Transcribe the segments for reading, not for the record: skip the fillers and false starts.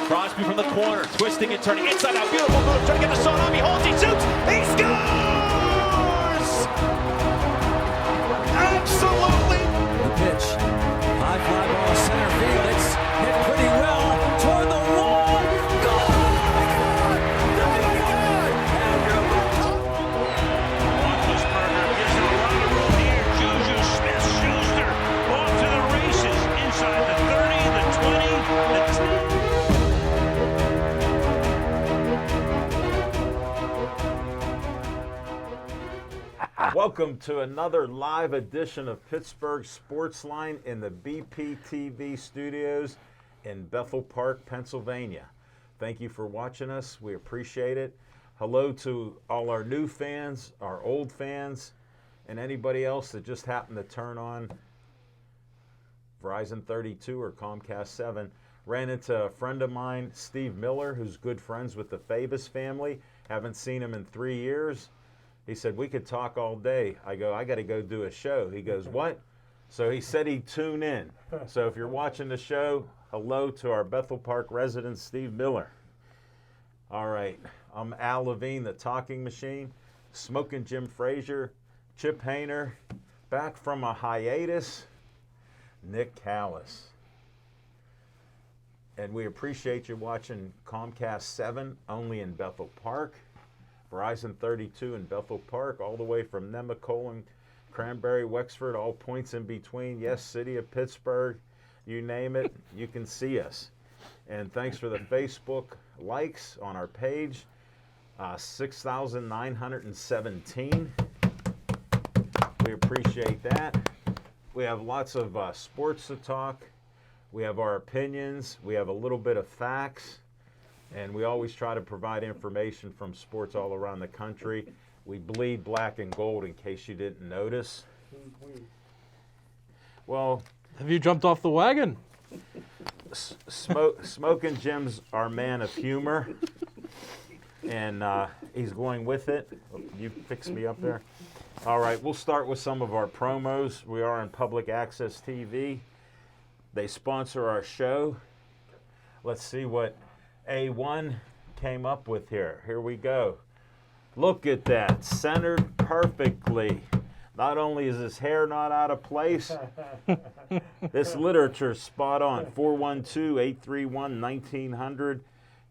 Crosby from the corner, twisting and turning inside out. Beautiful move, trying to get the shot on. He holds, he shoots, he scores! Absolutely! The pitch, high fly ball center field. It's hit pretty well toward the wall. Goal! Roethlisberger gives him a lot of room here. Juju Smith-Schuster off to the races inside the 30, the 20, the 10. Welcome to another live edition of Pittsburgh Sportsline in the BPTV studios in Bethel Park, Pennsylvania. Thank you for watching us. We appreciate it. Hello to all our new fans, our old fans, and anybody else that just happened to turn on Verizon 32 or Comcast 7. Ran into a friend of mine, Steve Miller, who's good friends with the Fabus family. Haven't seen him in 3 years. He said, we could talk all day. I go, I got to go do a show. He goes, what? So he said he'd tune in. So if you're watching the show, hello to our Bethel Park resident, Steve Miller. All right, I'm Al Levine, the talking machine, Smoking Jim Frazier, Chip Hayner, back from a hiatus, Nick Callis. And we appreciate you watching Comcast 7, only in Bethel Park. Verizon 32 in Bethel Park, all the way from Nemacolin, Cranberry, Wexford, all points in between. Yes, city of Pittsburgh, you name it, you can see us. And thanks for the Facebook likes on our page, 6,917. We appreciate that. We have lots of sports to talk. We have our opinions. We have a little bit of facts. And we always try to provide information from sports all around the country. We bleed black and gold in case you didn't notice. Well, Have you jumped off the wagon? Smoking Jim's our man of humor, and he's going with it. You fix me up there. All right, we'll start with some of our promos. We are on Public Access TV. They sponsor our show. Let's see what A1 came up with here. Here we go. Look at that, centered perfectly. Not only is his hair not out of place, this literature's spot on. 412-831-1900,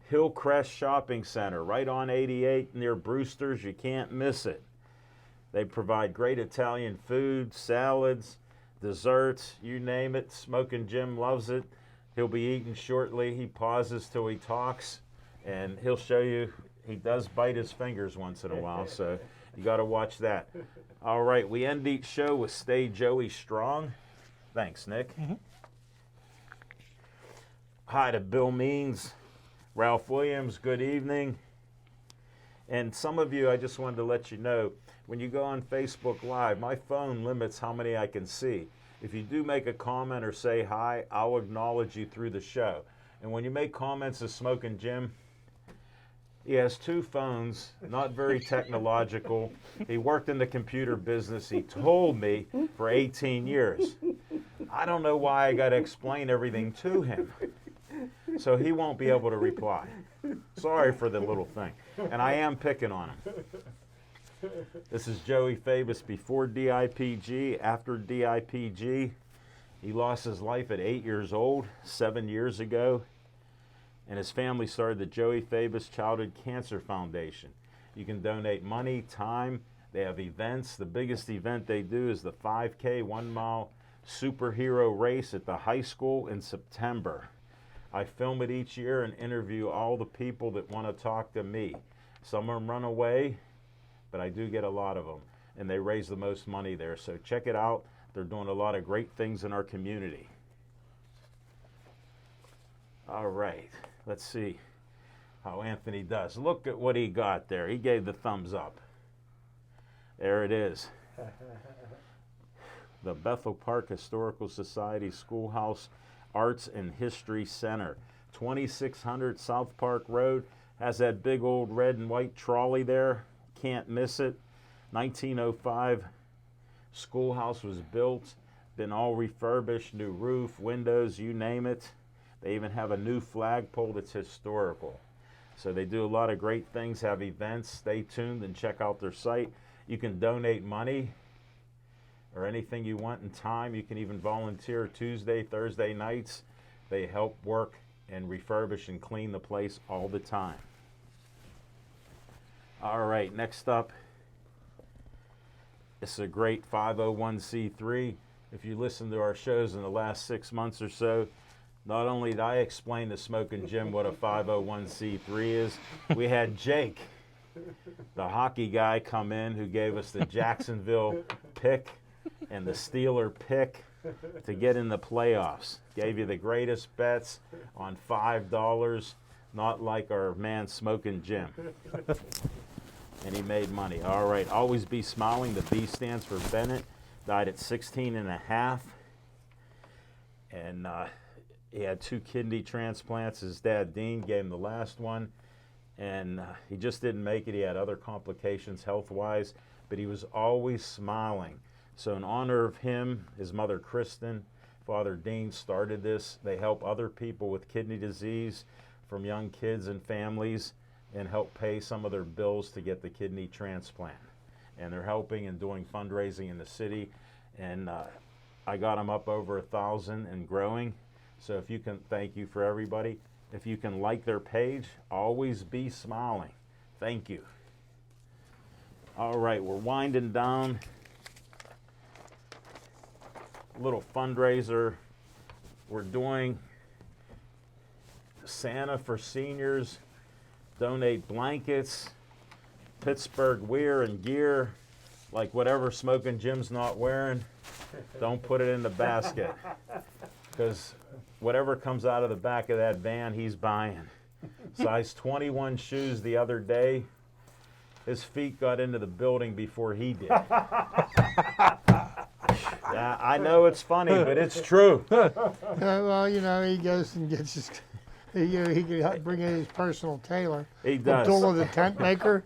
Hillcrest Shopping Center, right on 88 near Brewster's. You can't miss it. They provide great Italian food, salads, desserts, you name it. Smoking Jim loves it. He'll be eating shortly. He pauses till he talks, and he'll show you he does bite his fingers once in a while, so you got to watch that. All right, we end each show with Stay Joey Strong. Thanks, Nick. Mm-hmm. Hi to Bill Means, Ralph Williams, good evening. And some of you, I just wanted to let you know, when you go on Facebook Live, my phone limits how many I can see. If you do make a comment or say hi, I'll acknowledge you through the show. And when you make comments to Smoking Jim, he has two phones, not very technological. He worked in the computer business, he told me, for 18 years. I don't know why I got to explain everything to him. So he won't be able to reply. Sorry for the little thing. And I am picking on him. This is Joey Fabus before DIPG, after DIPG. He lost his life at 8 years old, 7 years ago. And his family started the Joey Fabus Childhood Cancer Foundation. You can donate money, time. They have events. The biggest event they do is the 5K 1 mile superhero race at the high school in September. I film it each year and interview all the people that want to talk to me. Some of them run away, but I do get a lot of them, and they raise the most money there. So check it out. They're doing a lot of great things in our community. All right, let's see how Anthony does. Look at what he got there. He gave the thumbs up. There it is. The Bethel Park Historical Society Schoolhouse Arts and History Center, 2600 South Park Road. Has that big old red and white trolley there. Can't miss it. 1905 schoolhouse was built. Been all refurbished, new roof, windows, you name it. They even have a new flagpole that's historical. So they do a lot of great things, have events. Stay tuned and check out their site. You can donate money or anything you want in time. You can even volunteer Tuesday, Thursday nights. They help work and refurbish and clean the place all the time. All right, next up, it's a great 501c3. If you listen to our shows in the last 6 months or so, not only did I explain to Smokin' Jim what a 501c3 is, we had Jake, the hockey guy, come in who gave us the Jacksonville pick and the Steeler pick to get in the playoffs. Gave you the greatest bets on $5, not like our man Smokin' Jim. And he made money. All right, always be smiling. The B stands for Bennett. Died at 16 and a half. And he had 2 kidney transplants. His dad, Dean, gave him the last one. And he just didn't make it. He had other complications health-wise. But he was always smiling. So in honor of him, his mother, Kristen, Father Dean started this. They help other people with kidney disease, from young kids and families, and help pay some of their bills to get the kidney transplant. And they're helping and doing fundraising in the city. And I got them up over 1,000 and growing. So if you can, thank you for everybody. If you can like their page, always be smiling. Thank you. All right, we're winding down. Little fundraiser. We're doing Santa for seniors. Donate blankets, Pittsburgh wear and gear, like whatever Smokin' Jim's not wearing, don't put it in the basket. Because whatever comes out of the back of that van, he's buying. Size 21 shoes the other day. His feet got into the building before he did. Yeah, I know it's funny, but it's true. Well, you know, he goes and gets his. He could bring in his personal tailor. He does. Abdullah the tent maker.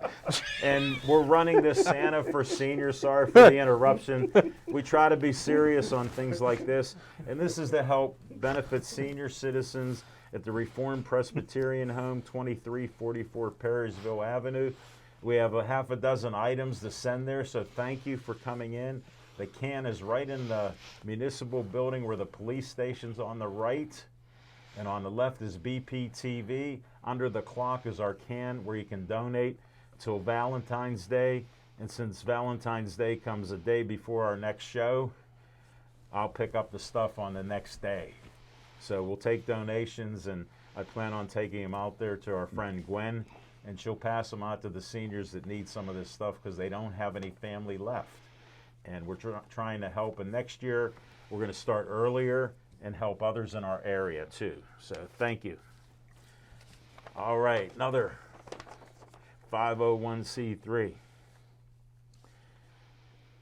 And we're running this Santa for seniors. Sorry for the interruption. We try to be serious on things like this. And this is to help benefit senior citizens at the Reformed Presbyterian Home, 2344 Perrysville Avenue. We have a half a dozen items to send there, so thank you for coming in. The can is right in the municipal building where the police station's on the right. And on the left is BPTV. Under the clock is our can where you can donate till Valentine's Day. And since Valentine's Day comes a day before our next show, I'll pick up the stuff on the next day. So we'll take donations, and I plan on taking them out there to our friend Gwen, and she'll pass them out to the seniors that need some of this stuff because they don't have any family left. And we're trying to help. And next year, we're going to start earlier and help others in our area too. So thank you. All right, another 501c3.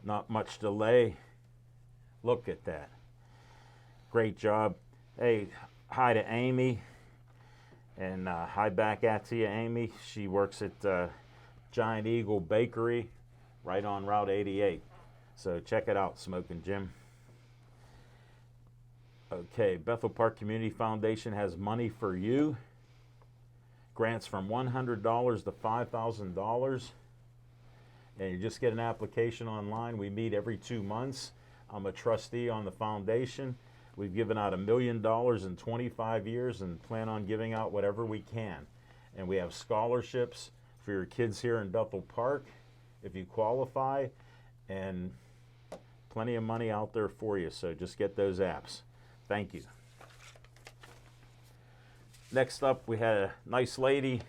Not much delay. Look at that. Great job. Hey, hi to Amy. And hi back at you, Amy. She works at Giant Eagle Bakery right on Route 88. So check it out, Smokin' Jim. Okay, Bethel Park Community Foundation has money for you. Grants from $100 to $5,000. And you just get an application online. We meet every 2 months. I'm a trustee on the foundation. We've given out $1 million in 25 years and plan on giving out whatever we can. And we have scholarships for your kids here in Bethel Park if you qualify, and plenty of money out there for you. So just get those apps. Thank you. Next up, we had a nice lady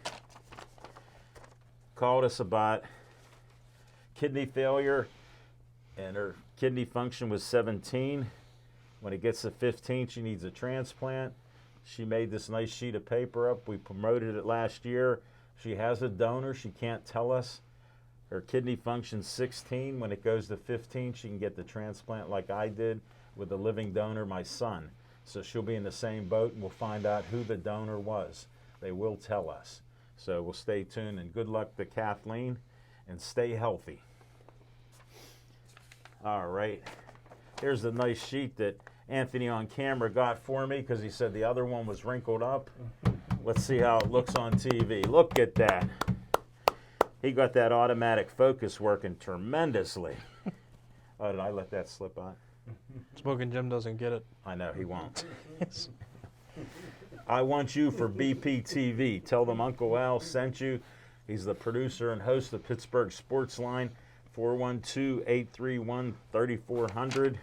called us about kidney failure, and her kidney function was 17. When it gets to 15, she needs a transplant. She made this nice sheet of paper up. We promoted it last year. She has a donor. She can't tell us. Her kidney function's 16. When it goes to 15, she can get the transplant like I did with a living donor, my son. So she'll be in the same boat, and we'll find out who the donor was. They will tell us. So we'll stay tuned, and good luck to Kathleen, and stay healthy. All right. Here's the nice sheet that Anthony on camera got for me because he said the other one was wrinkled up. Let's see how it looks on TV. Look at that. He got that automatic focus working tremendously. Oh, did I let that slip on? Smoking Jim doesn't get it. I know, he won't. I want you for BPTV. Tell them Uncle Al sent you. He's the producer and host of Pittsburgh Sports Line, 412-831-3400.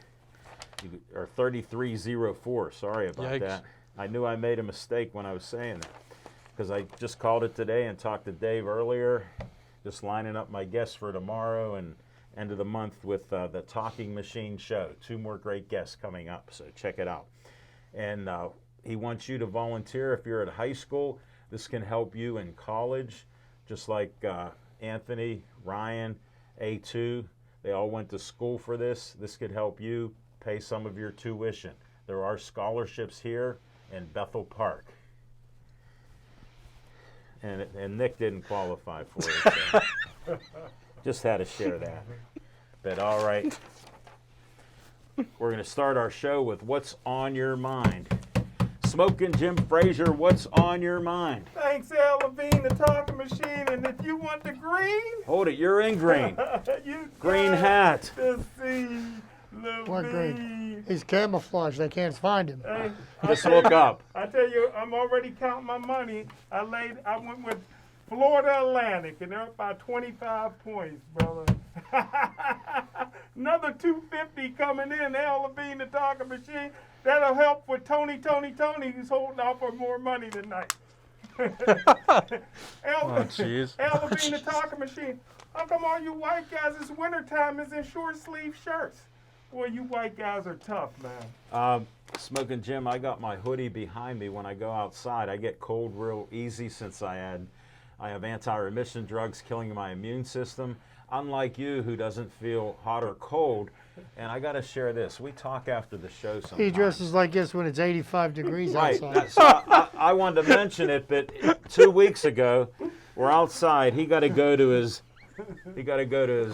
Or 3304. Sorry about Yikes. that. I knew I made a mistake when I was saying that because I just called it today and talked to Dave earlier, just lining up my guests for tomorrow and end of the month with the Talking Machine show. 2 more great guests coming up, so check it out. And he wants you to volunteer if you're at high school. This can help you in college, just like Anthony, Ryan, A2. They all went to school for this. This could help you pay some of your tuition. There are scholarships here in Bethel Park. And Nick didn't qualify for it. So just had to share that. But all right. We're going to start our show with What's on Your Mind. Smoking Jim Frazier, what's on your mind? Thanks, Al Levine, the talking machine. And if you want the green, Hold it, you're in green. you Green got hat. to see Levine. What green? He's camouflaged. They can't find him. Hey, Just look up. I tell you, I'm already counting my money. I went with Florida Atlantic, and they're up by 25 points, brother. Another 250 coming in. Al Levine, the talking machine. That'll help with Tony, who's holding out for more money tonight. Al jeez. Al Levine, the talking machine. How come all you white guys, it's wintertime, is in short sleeve shirts? Boy, you white guys are tough, man. Smoking Jim, I got my hoodie behind me when I go outside. I get cold real easy since I have anti-remission drugs killing my immune system. Unlike you, who doesn't feel hot or cold. And I got to share this. We talk after the show sometimes. He dresses like this when it's 85 degrees Right. outside. So I wanted to mention it, but 2 weeks ago, we're outside. He got to go to his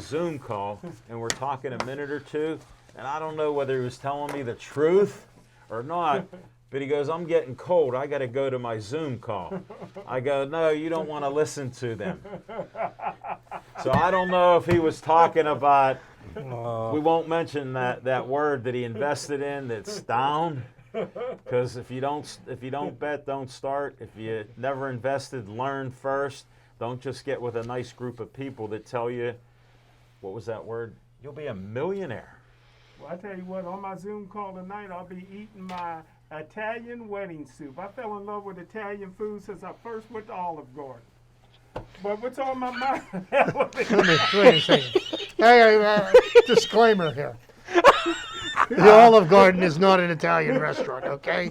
Zoom call, and we're talking a minute or two. And I don't know whether he was telling me the truth or not, but he goes, "I'm getting cold. I got to go to my Zoom call." I go, "No, you don't want to listen to them." So I don't know if he was talking about. We won't mention that word that he invested in that's down, because if you don't bet, don't start. If you never invested, learn first. Don't just get with a nice group of people that tell you, what was that word? You'll be a millionaire. Well, I tell you what, on my Zoom call tonight, I'll be eating my Italian wedding soup. I fell in love with Italian food since I first went to Olive Garden. But what's on my mind? Wait a second. Hey, disclaimer here. The Olive Garden is not an Italian restaurant, okay?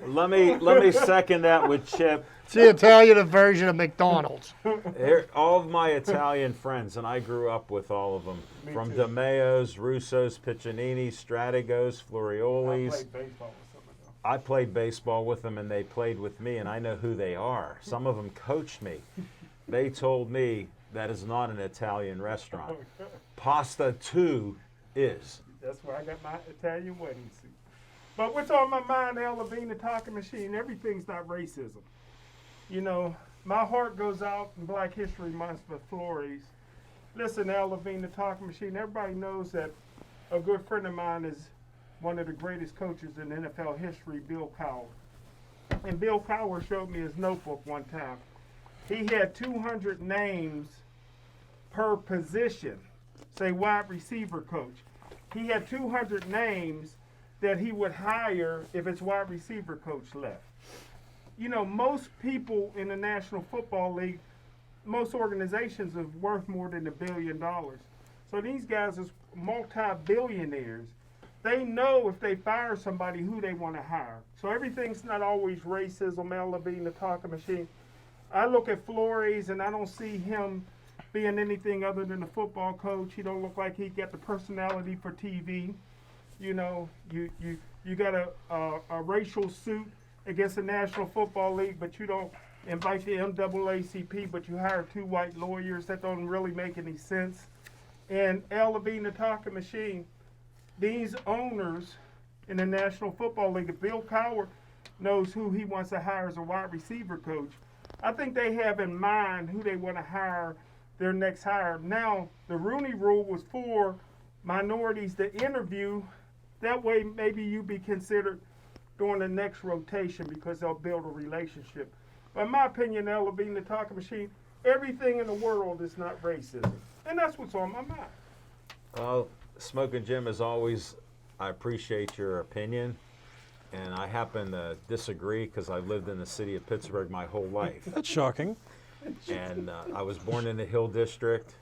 Let me second that with Chip. It's the Italian version of McDonald's. Here, all of my Italian friends, and I grew up with all of them, from too. DeMeo's, Russo's, Piccinini's, Strategos, Florioli's. I played baseball with some of them. I played baseball with them, and they played with me, and I know who they are. Some of them coached me. They told me that is not an Italian restaurant. Pasta 2 is. That's where I got my Italian wedding soup. But what's on my mind, Al Levine, the talking machine, everything's not racism. You know, my heart goes out in Black History Month for Flores. Listen, Al Levine, the talking machine, everybody knows that a good friend of mine is one of the greatest coaches in NFL history, Bill Cowher. And Bill Cowher showed me his notebook one time. He had 200 names per position, say wide receiver coach. He had 200 names that he would hire if his wide receiver coach left. You know, most people in the National Football League, most organizations are worth more than $1 billion. So these guys are multi-billionaires. They know if they fire somebody who they want to hire. So everything's not always racism, Al Levine, the talking machine. I look at Flores and I don't see him being anything other than a football coach. He don't look like he got the personality for TV. You know, you got a racial suit against the National Football League, but you don't invite the NAACP, but you hire 2 white lawyers. That don't really make any sense. And Al Levine, the talking machine, these owners in the National Football League. If Bill Cowher knows who he wants to hire as a wide receiver coach, I think they have in mind who they want to hire their next hire. Now, the Rooney Rule was for minorities to interview. That way, maybe you be considered during the next rotation because they'll build a relationship. But in my opinion, Al Levine, the talking machine, everything in the world is not racism. And that's what's on my mind. Well, Smoking Jim, as always, I appreciate your opinion. And I happen to disagree because I've lived in the city of Pittsburgh my whole life. That's shocking. And I was born in the Hill District,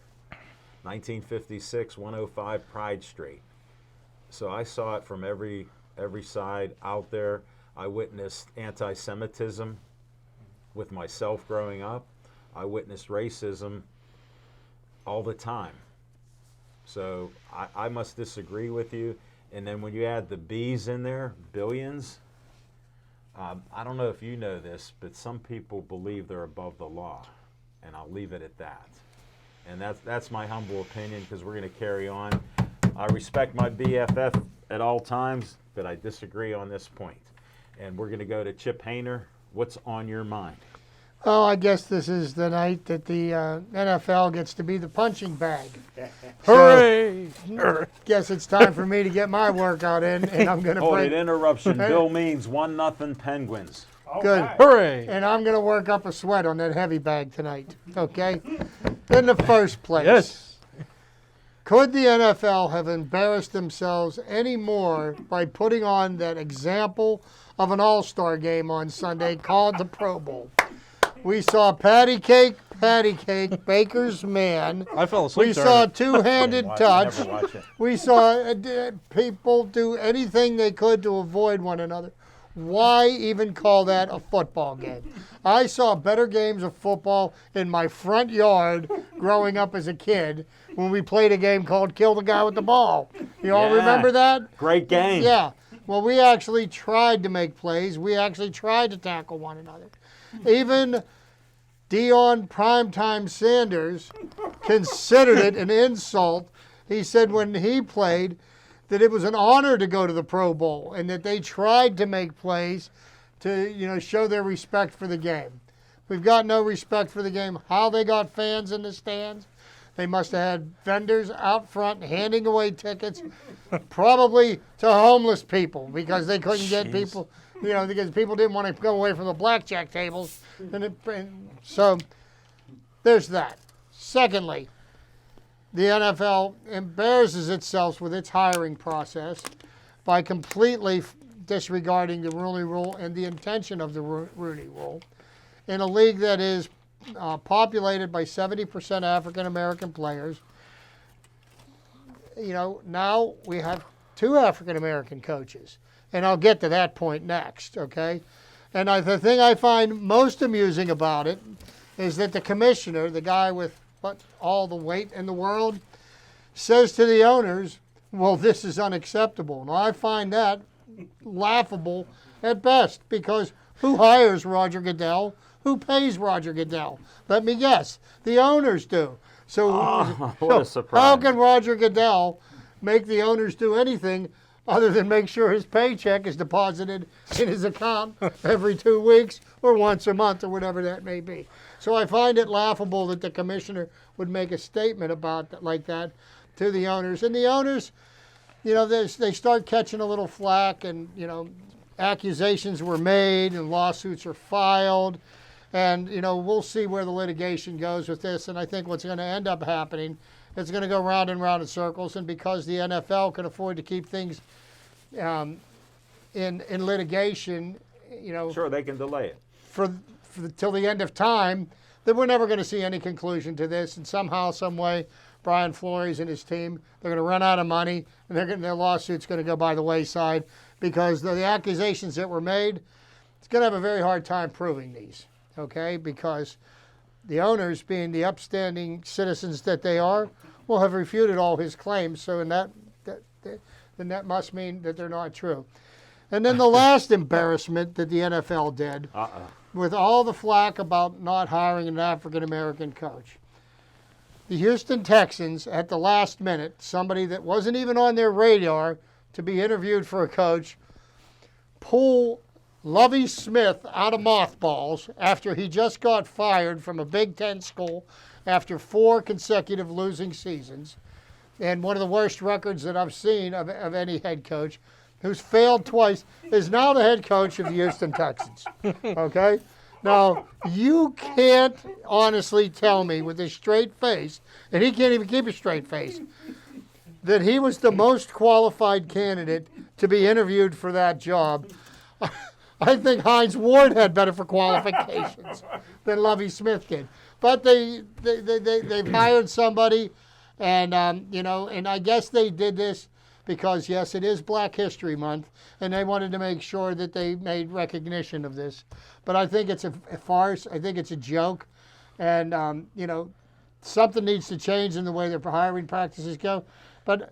1956, 105 Pride Street. So I saw it from every side out there. I witnessed anti-Semitism with myself growing up. I witnessed racism all the time. So I must disagree with you. And then when you add the B's in there, billions, I don't know if you know this, but some people believe they're above the law. And I'll leave it at that. And that's my humble opinion because we're going to carry on. I respect my BFF at all times, but I disagree on this point. And we're going to go to Chip Hayner. What's on your mind? Oh, I guess this is the night that the NFL gets to be the punching bag. Hooray! Guess it's time for me to get my workout in, and I'm going to Hold break. it, interruption. Bill Means 1-0 Penguins. Good. Okay. Hooray! And I'm going to work up a sweat on that heavy bag tonight, okay? In the first place, Yes. could the NFL have embarrassed themselves any more by putting on that example of an all-star game on Sunday called the Pro Bowl? We saw patty cake, Baker's man. I fell asleep We during saw it. two-handed Watch- touch. never watch it. We saw people do anything they could to avoid one another. Why even call that a football game? I saw better games of football in my front yard growing up as a kid when we played a game called Kill the Guy with the Ball. You all Yeah. remember that? Great game. Yeah. Well, we actually tried to make plays. We actually tried to tackle one another. Even Deion Primetime Sanders considered it an insult. He said when he played that it was an honor to go to the Pro Bowl and that they tried to make plays to, show their respect for the game. We've got no respect for the game. How they got fans in the stands? They must have had vendors out front handing away tickets, probably to homeless people because they couldn't get people, because people didn't want to go away from the blackjack tables. And so there's that. Secondly, the NFL embarrasses itself with its hiring process by completely disregarding the Rooney Rule and the intention of the Rooney Rule in a league that is populated by 70% African American players. Now we have 2 African American coaches, and I'll get to that point next, okay? And the thing I find most amusing about it is that the commissioner, the guy with all the weight in the world, says to the owners, well, this is unacceptable. Now, I find that laughable at best because who hires Roger Goodell? Who pays Roger Goodell? Let me guess. The owners do. So, What a surprise. how can Roger Goodell make the owners do anything other than make sure his paycheck is deposited in his account every 2 weeks or once a month or whatever that may be? So I find it laughable that the commissioner would make a statement about that, like that to the owners. And the owners, they start catching a little flack and, accusations were made and lawsuits are filed. And, we'll see where the litigation goes with this. And I think what's going to end up happening, it's going to go round and round in circles. And because the NFL can afford to keep things in litigation, Sure, they can delay it. till the end of time, then we're never going to see any conclusion to this. And somehow, some way, Brian Flores and his team, they're going to run out of money, and their lawsuit's going to go by the wayside because the accusations that were made, it's going to have a very hard time proving these, okay? Because the owners, being the upstanding citizens that they are, will have refuted all his claims. So then that must mean that they're not true. And then the last embarrassment that the NFL did, with all the flack about not hiring an African-American coach, the Houston Texans, at the last minute, somebody that wasn't even on their radar to be interviewed for a coach, pull Lovie Smith out of mothballs after he just got fired from a Big Ten school after 4 consecutive losing seasons, and one of the worst records that I've seen of any head coach, who's failed twice, is now the head coach of the Houston Texans. Okay? Now, you can't honestly tell me with a straight face, and he can't even keep a straight face, that he was the most qualified candidate to be interviewed for that job. I think Hines Ward had better for qualifications than Lovie Smith did. But they've hired somebody, and and I guess they did this because, yes, it is Black History Month, and they wanted to make sure that they made recognition of this. But I think it's a farce. I think it's a joke, and something needs to change in the way their hiring practices go. But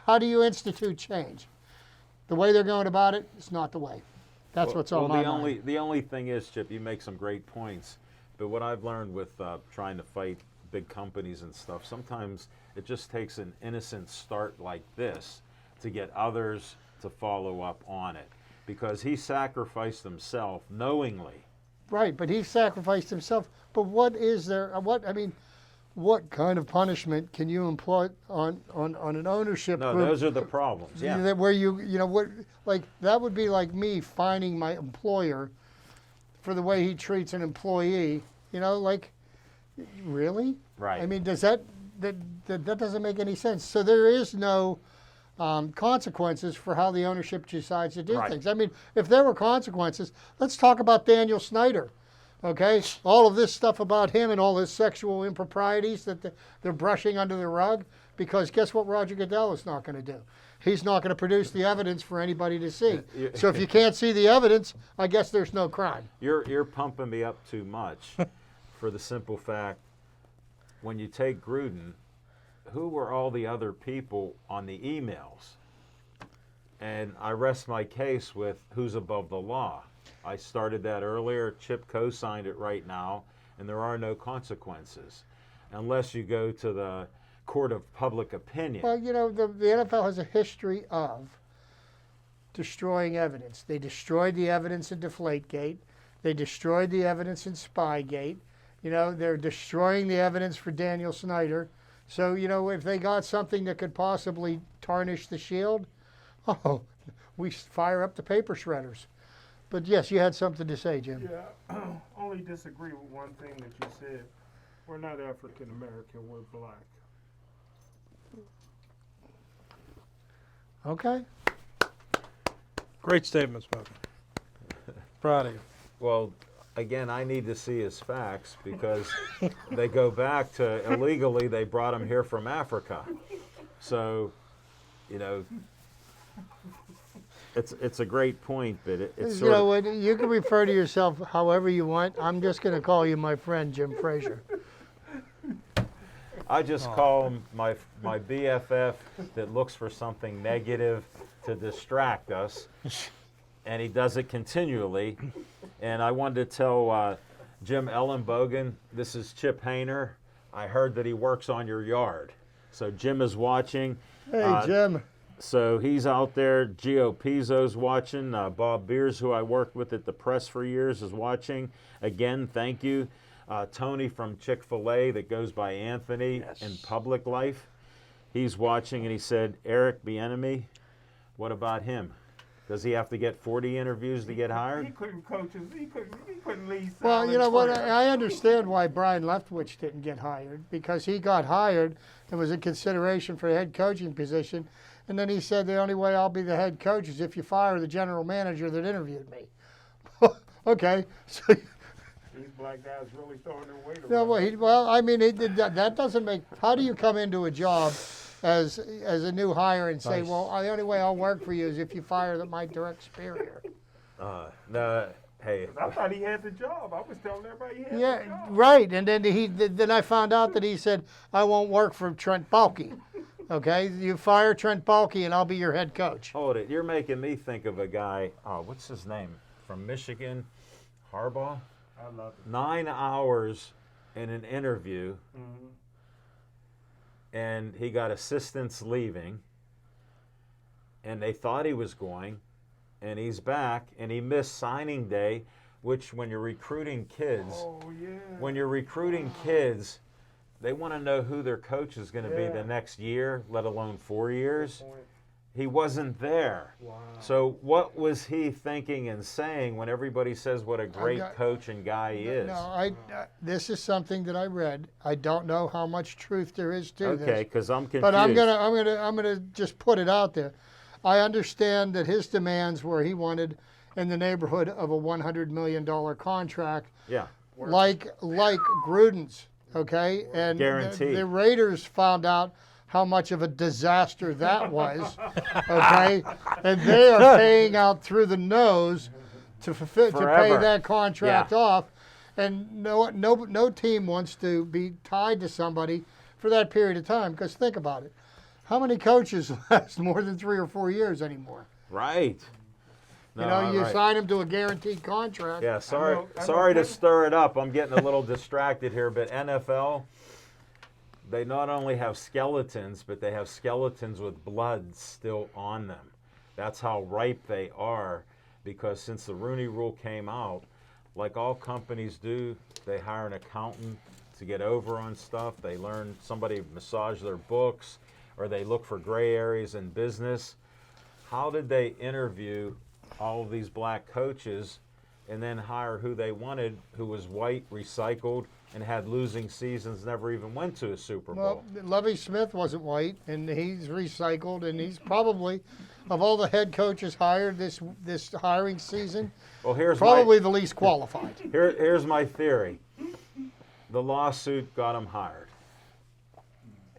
how do you institute change? The way they're going about it is not the way. That's what's on my mind. The only thing is, Chip, you make some great points. But what I've learned with trying to fight big companies and stuff, sometimes it just takes an innocent start like this to get others to follow up on it. Because he sacrificed himself knowingly. Right, but he sacrificed himself. But what is there? What kind of punishment can you employ on an ownership No, group? those are the problems. Yeah. Where that would be like me fining my employer for the way he treats an employee. Really? Right. I mean, does that doesn't make any sense? So there is no consequences for how the ownership decides to do Right. things. I mean, if there were consequences, let's talk about Daniel Snyder. Okay, all of this stuff about him and all his sexual improprieties that they're brushing under the rug, because guess what Roger Goodell is not going to do? He's not going to produce the evidence for anybody to see. So if you can't see the evidence, I guess there's no crime. You're pumping me up too much for the simple fact, when you take Gruden, who were all the other people on the emails? And I rest my case with who's above the law. I started that earlier. Chip co-signed it right now, and there are no consequences unless you go to the court of public opinion. Well, the NFL has a history of destroying evidence. They destroyed the evidence in Deflategate. They destroyed the evidence in Spygate. They're destroying the evidence for Daniel Snyder. So, if they got something that could possibly tarnish the shield, we fire up the paper shredders. But yes, you had something to say, Jim. Yeah, only disagree with one thing that you said. We're not African American, we're black. Okay. Great statement, Smoker. Proud of you. Well, again, I need to see his facts because they go back to illegally, they brought him here from Africa. So, it's a great point, but it's sort of... You can refer to yourself however you want. I'm just going to call you my friend, Jim Frazier. I just call him my BFF that looks for something negative to distract us, and he does it continually. And I wanted to tell Jim Ellenbogen, this is Chip Hayner. I heard that he works on your yard. So Jim is watching. Hey, Jim. So he's out there. Gio Pizzo's watching. Bob Beers, who I worked with at the press for years, is watching. Again, thank you. Tony from Chick-fil-A that goes by Anthony in public life. He's watching, and he said, Eric Bieniemy, what about him? Does he have to get 40 interviews to get hired? He couldn't coach us. He couldn't lead. Well, you know what? I understand why Brian Leftwich didn't get hired, because he got hired and was in consideration for a head coaching position. And then he said, the only way I'll be the head coach is if you fire the general manager that interviewed me. Okay. So, these black guys really throwing their weight around. No, that doesn't make. How do you come into a job as a new hire and say, well, the only way I'll work for you is if you fire my direct superior? No, hey. I thought he had the job. I was telling everybody he had the job. Right. And then I found out that he said, I won't work for Trent Baalke. Okay, you fire Trent Baalke and I'll be your head coach. Hold it. You're making me think of a guy, what's his name? From Michigan, Harbaugh? I love it. 9 hours in an interview, and he got assistants leaving. and they thought he was going, and he's back, and he missed signing day, which when you're recruiting kids, when you're recruiting kids, they want to know who their coach is going to be the next year, let alone 4 years. He wasn't there. Wow. So what was he thinking and saying when everybody says what a great coach and guy he is? No, this is something that I read. I don't know how much truth there is to this. Okay, because I'm confused. But I'm gonna just put it out there. I understand that his demands were he wanted in the neighborhood of a $100 million contract, Yeah. like Gruden's. Okay, and Guaranteed. the Raiders found out how much of a disaster that was. Okay, and they are paying out through the nose to pay Forever. that contract Yeah. off, and no team wants to be tied to somebody for that period of time. Because think about it, how many coaches last more than 3 or 4 years anymore? Right. You know, you sign them to a guaranteed contract. Yeah, sorry, I know sorry to Peyton- stir it up. I'm getting a little distracted here, but NFL, they not only have skeletons, but they have skeletons with blood still on them. That's how ripe they are, because since the Rooney Rule came out, like all companies do, they hire an accountant to get over on stuff. They learn somebody massage their books, or they look for gray areas in business. How did they interview all of these black coaches and then hire who they wanted, who was white, recycled, and had losing seasons, never even went to a Super Bowl? Well, Lovie Smith wasn't white, and he's recycled, and he's probably, of all the head coaches hired this hiring season, Well, here's probably the least qualified. here's my theory. The lawsuit got him hired.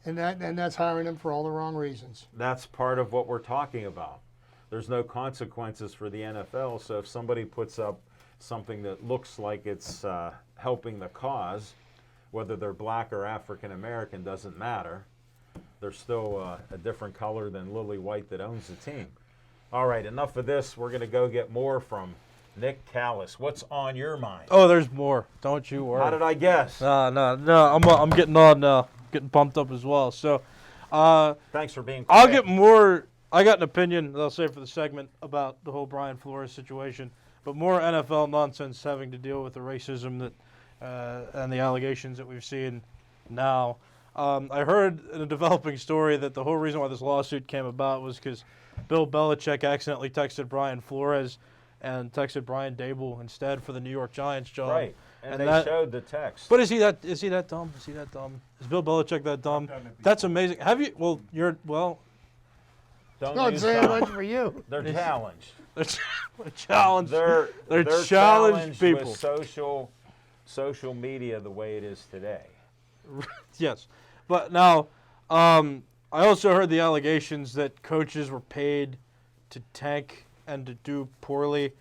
And that's hiring him for all the wrong reasons. That's part of what we're talking about. There's no consequences for the NFL, so if somebody puts up something that looks like it's helping the cause, whether they're black or African American, doesn't matter. They're still a different color than Lily White that owns the team. All right, enough of this. We're going to go get more from Nick Callis. What's on your mind? Oh, there's more. Don't you worry. How did I guess? No. I'm getting on now. Getting pumped up as well. So, Thanks for being I'll quiet. get more. I got an opinion that I'll say for the segment about the whole Brian Flores situation, but more NFL nonsense having to deal with the racism that and the allegations that we've seen now. I heard in a developing story that the whole reason why this lawsuit came about was because Bill Belichick accidentally texted Brian Flores and texted Brian Dable instead for the New York Giants job. Right, and they that- showed the text. But is he that dumb? Is he that dumb? Is Bill Belichick that dumb? That's amazing. Have you? Well, Don't Not use saying that. much for you. They're challenged. they're challenged. They're challenged challenged people. with social media the way it is today. Yes, but now I also heard the allegations that coaches were paid to tank and to do poorly,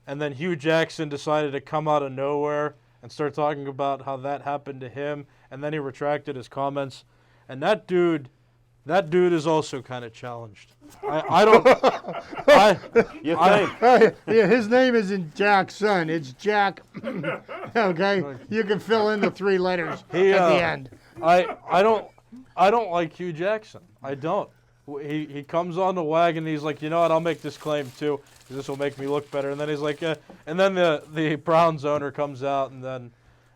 and then Hugh Jackson decided to come out of nowhere and start talking about how that happened to him, and then he retracted his comments, and that dude is also kind of challenged. I don't. You think? Yeah, his name isn't Jackson. It's Jack. Okay, you can fill in the 3 letters at the end. I don't like Hugh Jackson. I don't. He comes on the wagon. And he's like, you know what? I'll make this claim too, 'cause this will make me look better. And then he's like, and then the Browns owner comes out, and then,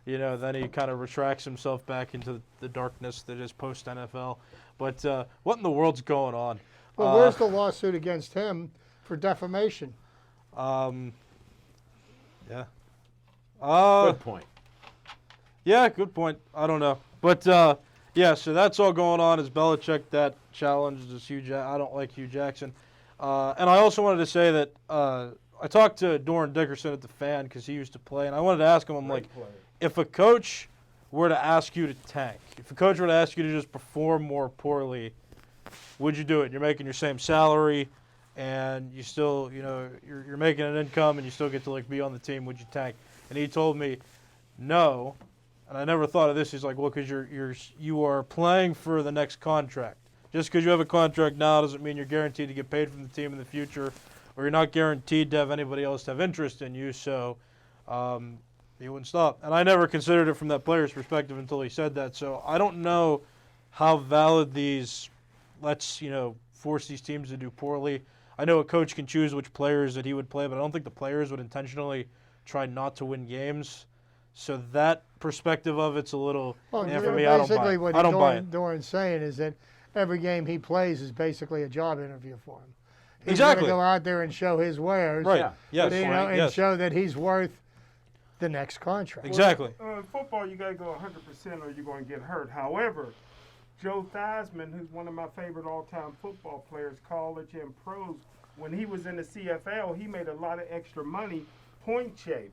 then he kind of retracts himself back into the darkness that is post NFL. But what in the world's going on? Well, where's the lawsuit against him for defamation? Yeah. Good point. Yeah, good point. I don't know. But, yeah, so that's all going on. Is Belichick that challenged? Is I don't like Hugh Jackson. And I also wanted to say that I talked to Doran Dickerson at the Fan because he used to play, and I wanted to ask him, I'm like, if a coach were to ask you to tank, if a coach were to ask you to just perform more poorly, would you do it? You're making your same salary, and you still, you're making an income, and you still get to be on the team. Would you tank? And he told me, no. And I never thought of this. He's like, well, because you are playing for the next contract. Just because you have a contract now doesn't mean you're guaranteed to get paid from the team in the future, or you're not guaranteed to have anybody else have interest in you. So he wouldn't stop. And I never considered it from that player's perspective until he said that. So I don't know how valid these let's force these teams to do poorly. I know a coach can choose which players that he would play, but I don't think the players would intentionally try not to win games. So that perspective of it's a little, Well, for me, I don't buy basically it. what I don't buy it. Doran's saying is that every game he plays is basically a job interview for him. He's Exactly. going to go out there and show his wares, Right. Yeah. Yes. you know, and Yes. show that he's worth the next contract. Exactly. Football, you got to go 100% or you're going to get hurt. However, Joe Theismann, who's one of my favorite all-time football players, college and pros, when he was in the CFL, he made a lot of extra money point shaving.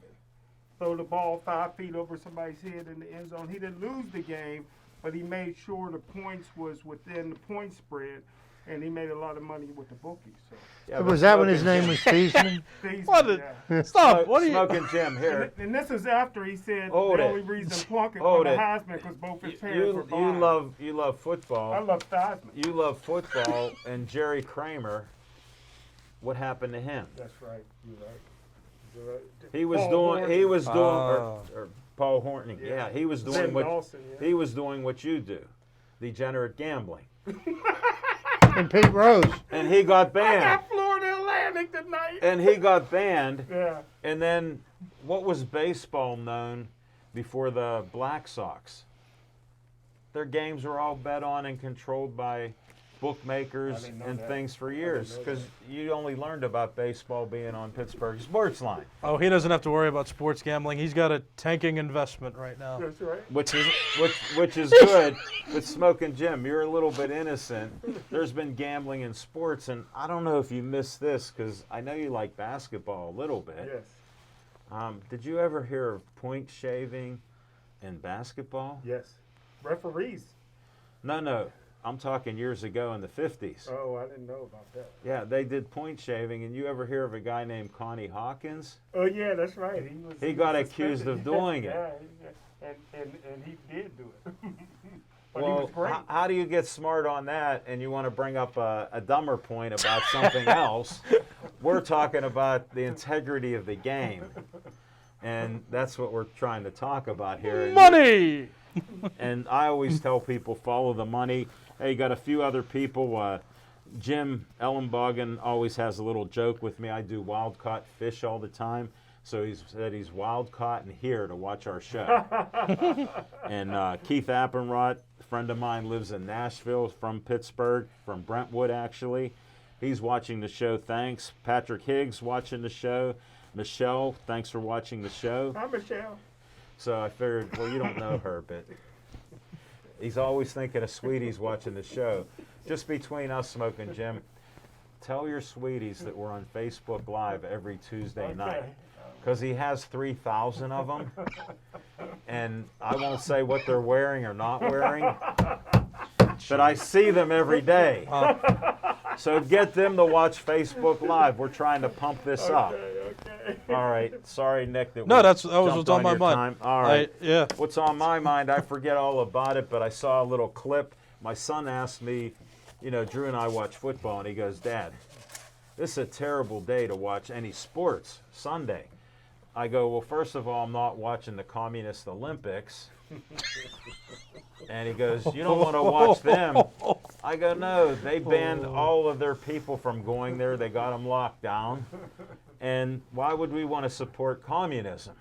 Throw the ball 5 feet over somebody's head in the end zone. He didn't lose the game, but he made sure the points was within the point spread, and he made a lot of money with the bookies. So. Yeah, Was but that when his Smoking name was Thiesman? Theismann, What the- yeah. Stop. What are you? Smoking Jim here. And this is after he said Hold the it. only reason Plunkett Hold won the it. Heisman because both his parents were You blind. love football. I love Theismann. You love football, and Jerry Kramer. What happened to him? That's right. You're right. You're right. He was Paul doing. Hornung. He was doing. Oh. Or Paul Horning. Yeah, he was doing Sam what Dawson, yeah. he was doing. What you do, degenerate gambling, And Pete Rose. and he got banned. At Florida Atlantic tonight. And he got banned. Yeah. And then, what was baseball known before the Black Sox? Their games were all bet on and controlled by bookmakers didn't know and that. things for years, know because you only learned about baseball being on Pittsburgh Sportsline, Oh, he doesn't have to worry about sports gambling. He's got a tanking investment right now. That's right. which is good. But Smoking Jim, you're a little bit innocent. There's been gambling in sports, and I don't know if you missed this, because I know you like basketball a little bit. Yes. Did you ever hear of point shaving in basketball? Yes. Referees. No. I'm talking years ago in the 50s. Oh, I didn't know about that. Yeah, they did point shaving, and you ever hear of a guy named Connie Hawkins? Oh, yeah, that's right. He got was accused suspended. of doing it. Yeah, and he did do it. But he Well, was great. how do you get smart on that and you want to bring up a dumber point about something else? We're talking about the integrity of the game. And that's what we're trying to talk about here. Money. And I always tell people, follow the money. Hey, you got a few other people. Jim Ellenbogen always has a little joke with me. I do wild caught fish all the time. So he said he's wild caught and here to watch our show. And Keith Appenrott, a friend of mine, lives in Nashville, from Pittsburgh, from Brentwood actually. He's watching the show. Thanks. Patrick Higgs watching the show. Michelle, thanks for watching the show. Hi, Michelle. So I figured, well, you don't know her, but he's always thinking of sweeties watching the show. Just between us, Smoking Jim, tell your sweeties that we're on Facebook Live every Tuesday night. Because he has 3,000 of them. And I won't say what they're wearing or not wearing. But I see them every day. So get them to watch Facebook Live. We're trying to pump this up. Okay. All right. Sorry, Nick. That No, we that was jumped what's on my your mind. time. All right. Yeah. What's on my mind, I forget all about it, but I saw a little clip. My son asked me, Drew and I watch football, and he goes, Dad, this is a terrible day to watch any sports, Sunday. I go, well, first of all, I'm not watching the Communist Olympics. And he goes, you don't want to watch them. I go, no, they banned all of their people from going there. They got them locked down. And why would we want to support communism?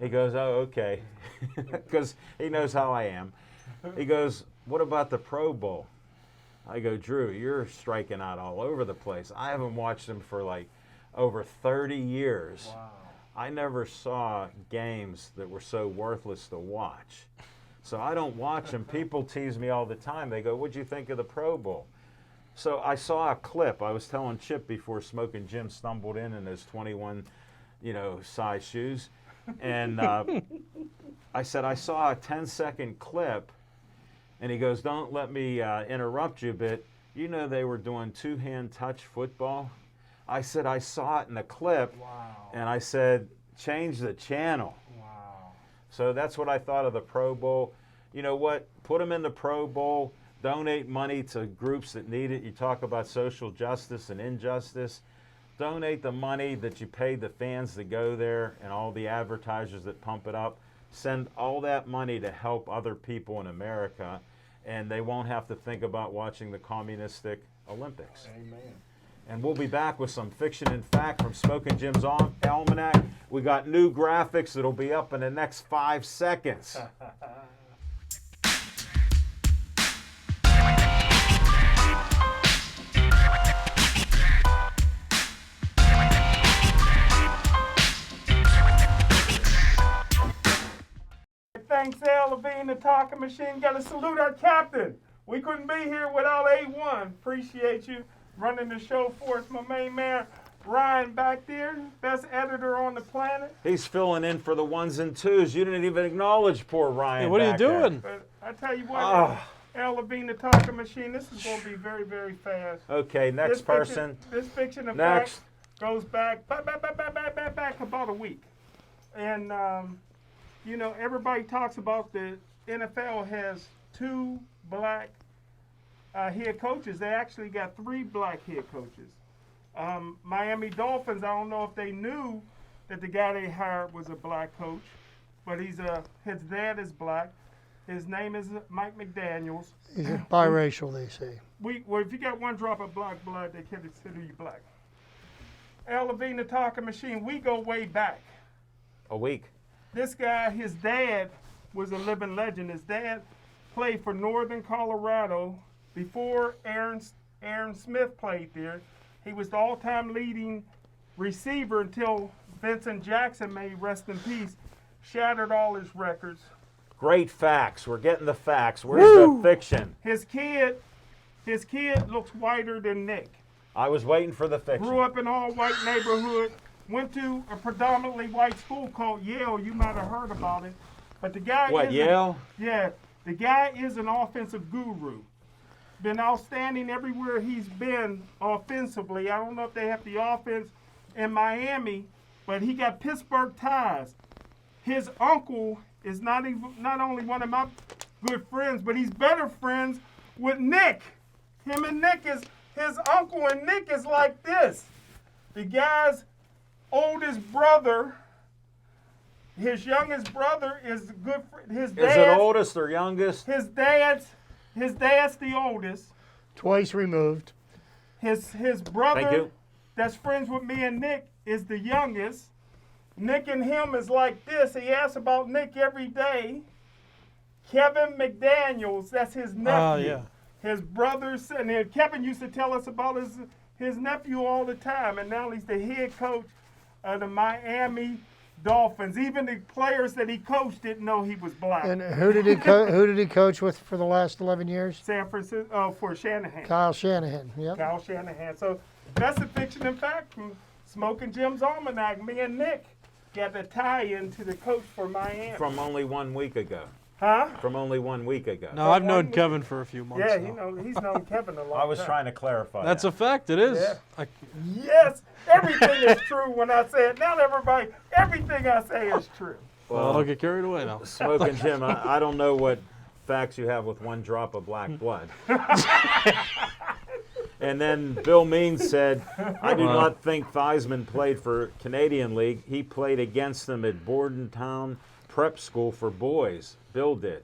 He goes, oh, okay. Because he knows how I am. He goes, what about the Pro Bowl? I go, Drew, you're striking out all over the place. I haven't watched them for like over 30 years. Wow. I never saw games that were so worthless to watch. So I don't watch them. People tease me all the time. They go, what'd you think of the Pro Bowl? So I saw a clip. I was telling Chip before Smoking Jim stumbled in his 21, size shoes. And I said, I saw a 10-second clip. And he goes, don't let me interrupt you, but they were doing two-hand touch football. I said, I saw it in the clip. Wow. And I said, change the channel. Wow. So that's what I thought of the Pro Bowl. You know what? Put them in the Pro Bowl. Donate money to groups that need it. You talk about social justice and injustice. Donate the money that you paid the fans to go there and all the advertisers that pump it up. Send all that money to help other people in America, and they won't have to think about watching the communistic Olympics. Amen. And we'll be back with some fiction and fact from Smoking Jim's Almanac. We got new graphics that'll be up in the next 5 seconds. Thanks, Al Levine, the talking machine. Got to salute our captain. We couldn't be here without A1. Appreciate you running the show for us, my main man. Ryan back there, best editor on the planet. He's filling in for the ones and twos. You didn't even acknowledge poor Ryan. Hey, what are you back there. doing? But I tell you what, Al Levine, the talking machine, this is going to be very, very fast. Okay, next person. This fiction of Next. fact goes back about a week. And, you know, everybody talks about the NFL has 2 black head coaches. They actually got 3 black head coaches. Miami Dolphins, I don't know if they knew that the guy they hired was a black coach, but his dad is black. His name is Mike McDaniels. He's biracial, they say. Well, if you got 1 drop of black blood, they can consider you black. Al Levine, the talking machine, we go way back. A week. This guy, his dad was a living legend. His dad played for Northern Colorado before Aaron Smith played there. He was the all-time leading receiver until Vincent Jackson, may he rest in peace, shattered all his records. Great facts. We're getting the facts. Where's the fiction? His kid looks whiter than Nick. I was waiting for the fiction. Grew up in an all-white neighborhood. Went to a predominantly white school called Yale. You might have heard about it. But the guy What, is Yale? Yeah. The guy is an offensive guru. Been outstanding everywhere he's been offensively. I don't know if they have the offense in Miami, but he got Pittsburgh ties. His uncle is not only one of my good friends, but he's better friends with Nick. Him and Nick is, his uncle and Nick is like this. The guy's oldest brother, his youngest brother is good. His dad. Is it oldest or youngest? His dad's the oldest. Twice removed. His brother, Thank you. that's friends with me and Nick, is the youngest. Nick and him is like this. He asks about Nick every day. Kevin McDaniels, that's his nephew. yeah. His brothers, and then Kevin used to tell us about his nephew all the time, and now he's the head coach of the Miami Dolphins. Even the players that he coached didn't know he was black. And who did he coach with for the last 11 years? San Francisco, for Shanahan. Kyle Shanahan. Yep. Kyle Shanahan. So that's a fiction and fact from Smoking Jim's Almanac. Me and Nick got the tie-in to the coach for Miami. From only 1 week ago. Huh? From only 1 week ago. No, I've known Kevin for a few months Yeah, now. he's known Kevin a lot. I was trying to clarify That's that. a fact. It is. Yeah. Yes, everything is true when I say it. Now everything I say is true. Well, don't get carried away now. Smoking Jim, I don't know what facts you have with 1 drop of black blood. And then Bill Means said, I do not think Theismann played for Canadian League. He played against them at Bordentown Prep School for boys. Bill did.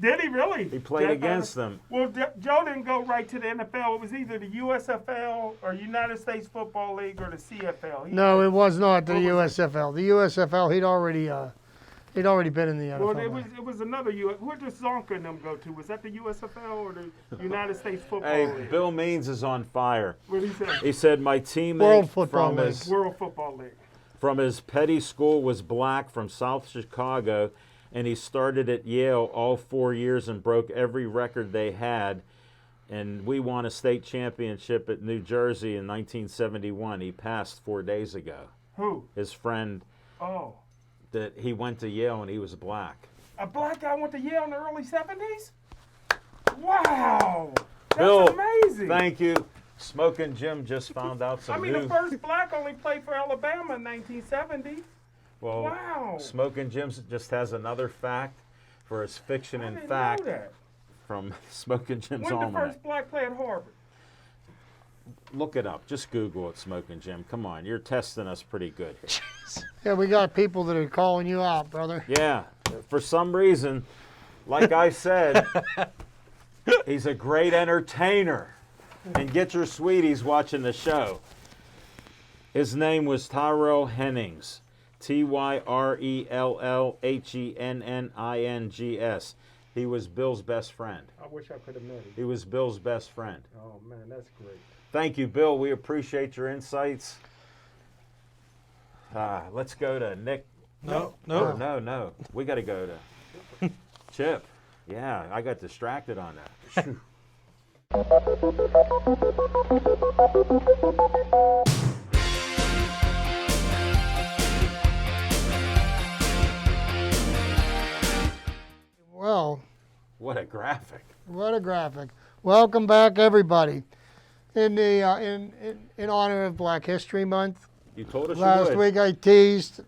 Did he really? He played against them. Well, Joe didn't go right to the NFL. It was either the USFL or United States Football League or the CFL. No, it was not the USFL. The USFL, he'd already been in the NFL. Well, it was another Where did Zonka and them go to? Was that the USFL or the United States Football Hey, League? Bill Means is on fire. What did he say? He said, my teammate World Football from League. his World Football League. from his petty school was black from South Chicago, and he started at Yale all 4 years and broke every record they had. And we won a state championship at New Jersey in 1971. He passed 4 days ago. Who? His friend Oh. that he went to Yale and he was black. A black guy went to Yale in the early 70s? Wow. That's Bill, amazing. thank you. Smoking Jim just found out some I mean, new. the first black only played for Alabama in 1970. Well, Wow. Smoking Jim just has another fact for his fiction I and didn't fact know that. from Smoking Jim's When did the Almanac. first black play at Harvard? Look it up. Just Google it, Smoking Jim. Come on, you're testing us pretty good here. Yeah, we got people that are calling you out, brother. Yeah, for some reason, like I said, he's a great entertainer. and get your sweeties watching the show. His name was Tyrell Hennings. Tyrellhenings. He was Bill's best friend. I wish I could have met him. He was Bill's best friend. Oh man, that's great. Thank you, Bill. We appreciate your insights. Let's go to Nick. No. No. We got to go to Chip. Yeah, I got distracted on that. Shoot. Well, What a graphic. what a graphic. Welcome back, everybody. In the in honor of Black History Month, You told us last you would. week I teased,